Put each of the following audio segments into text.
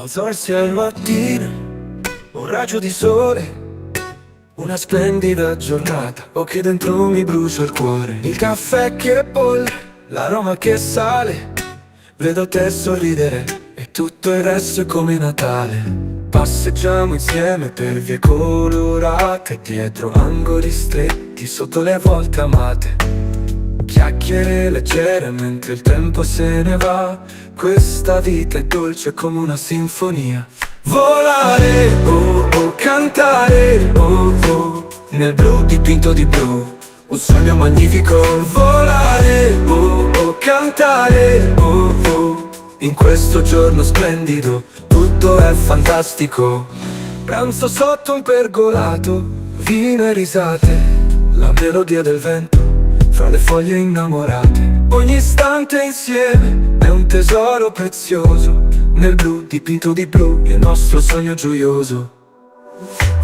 Alzarsi al mattino, un raggio di sole, una splendida giornata, o che dentro mi brucia il cuore. Il caffè che bolle, l'aroma che sale, vedo te sorridere e tutto il resto è come Natale. Passeggiamo insieme per vie colorate, dietro angoli stretti, sotto le volte amate. Chiacchiere leggere mentre il tempo se ne va. Questa vita è dolce come una sinfonia. Volare, oh oh, cantare, oh oh, nel blu dipinto di blu, un sogno magnifico. Volare, oh oh, cantare, oh oh, in questo giorno splendido, tutto è fantastico. Pranzo sotto un pergolato, vino e risate, la melodia del vento fra le foglie innamorate. Ogni istante insieme è un tesoro prezioso, nel blu dipinto di blu, il nostro sogno gioioso.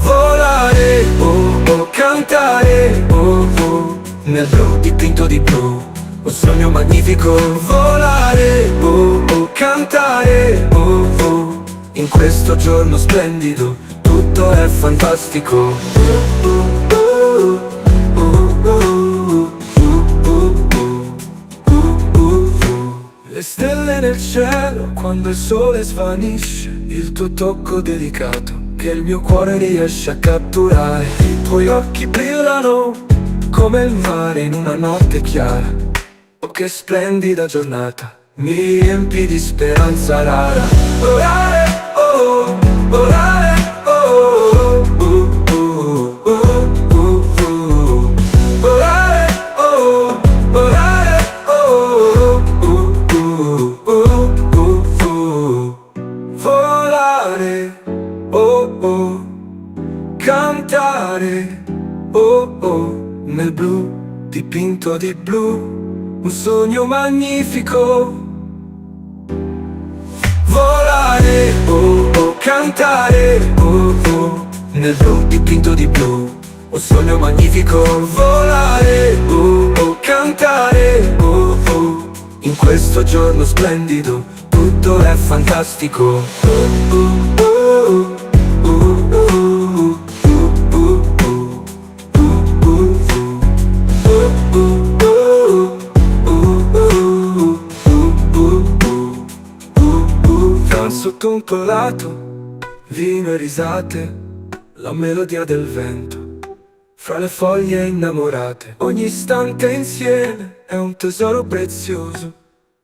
Volare, oh oh, cantare, oh oh, nel blu dipinto di blu, un sogno magnifico. Volare, oh oh, cantare, oh oh, in questo giorno splendido, tutto è fantastico. Le stelle nel cielo, quando il sole svanisce, il tuo tocco delicato, che il mio cuore riesce a catturare. I tuoi occhi brillano, come il mare in una notte chiara. Oh che splendida giornata, mi riempi di speranza rara. Volare, oh, volare, oh, volare, oh, volare, oh, volare, oh oh, cantare, oh oh, nel blu dipinto di blu, un sogno magnifico. Volare, oh oh, cantare, oh oh, nel blu dipinto di blu, un sogno magnifico. Volare, oh oh, cantare, oh oh, in questo giorno splendido, tutto è fantastico. Sotto un palato, vino e risate, la melodia del vento fra le foglie innamorate. Ogni istante insieme è un tesoro prezioso,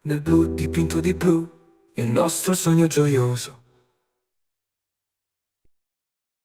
nel blu dipinto di blu, il nostro sogno gioioso.